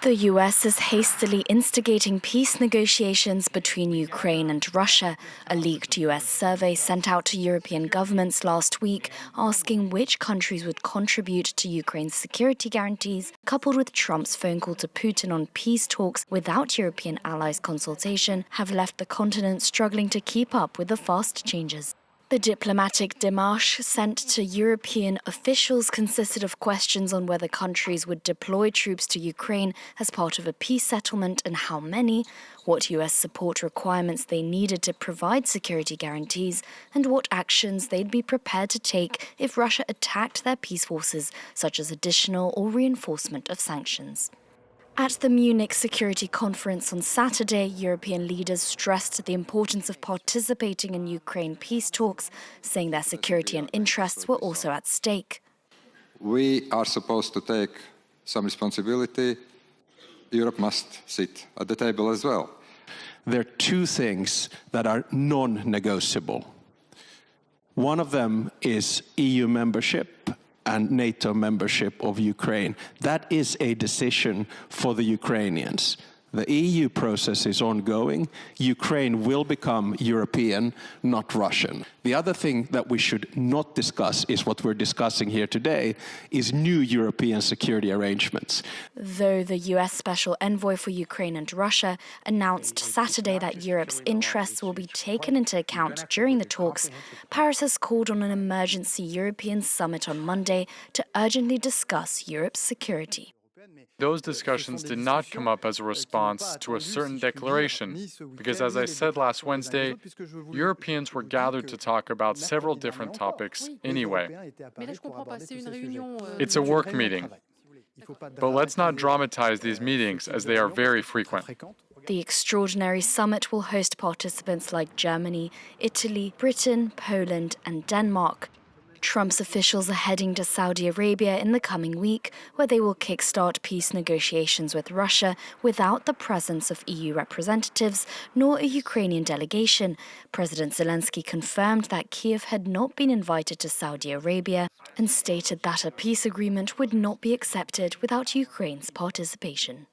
The US is hastily instigating peace negotiations between Ukraine and Russia. A leaked US survey sent out to European governments last week asking which countries would contribute to Ukraine's security guarantees, coupled with Trump's phone call to Putin on peace talks without European allies' consultation, have left the continent struggling to keep up with the fast changes. The diplomatic démarche sent to European officials consisted of questions on whether countries would deploy troops to Ukraine as part of a peace settlement and how many, what US support requirements they needed to provide security guarantees, and what actions they'd be prepared to take if Russia attacked their peace forces, such as additional or reinforcement of sanctions. At the Munich Security Conference on Saturday, European leaders stressed the importance of participating in Ukraine peace talks, saying their security and interests were also at stake. We are supposed to take some responsibility. Europe must sit at the table as well. There are two things that are non-negotiable. One of them is EU membership and NATO membership of Ukraine. That is a decision for the Ukrainians. The EU process is ongoing. Ukraine will become European, not Russian. The other thing that we should not discuss is what we're discussing here today, is new European security arrangements. Though the US Special Envoy for Ukraine and Russia announced Saturday that Europe's interests will be taken into account during the talks, Paris has called on an emergency European summit on Monday to urgently discuss Europe's security. Those discussions did not come up as a response to a certain declaration, because as I said last Wednesday, Europeans were gathered to talk about several different topics anyway. It's a work meeting. But let's not dramatize these meetings, as they are very frequent. The extraordinary summit will host participants like Germany, Italy, Britain, Poland, and Denmark. Trump's officials are heading to Saudi Arabia in the coming week, where they will kickstart peace negotiations with Russia without the presence of EU representatives nor a Ukrainian delegation. President Zelensky confirmed that Kiev had not been invited to Saudi Arabia and stated that a peace agreement would not be accepted without Ukraine's participation.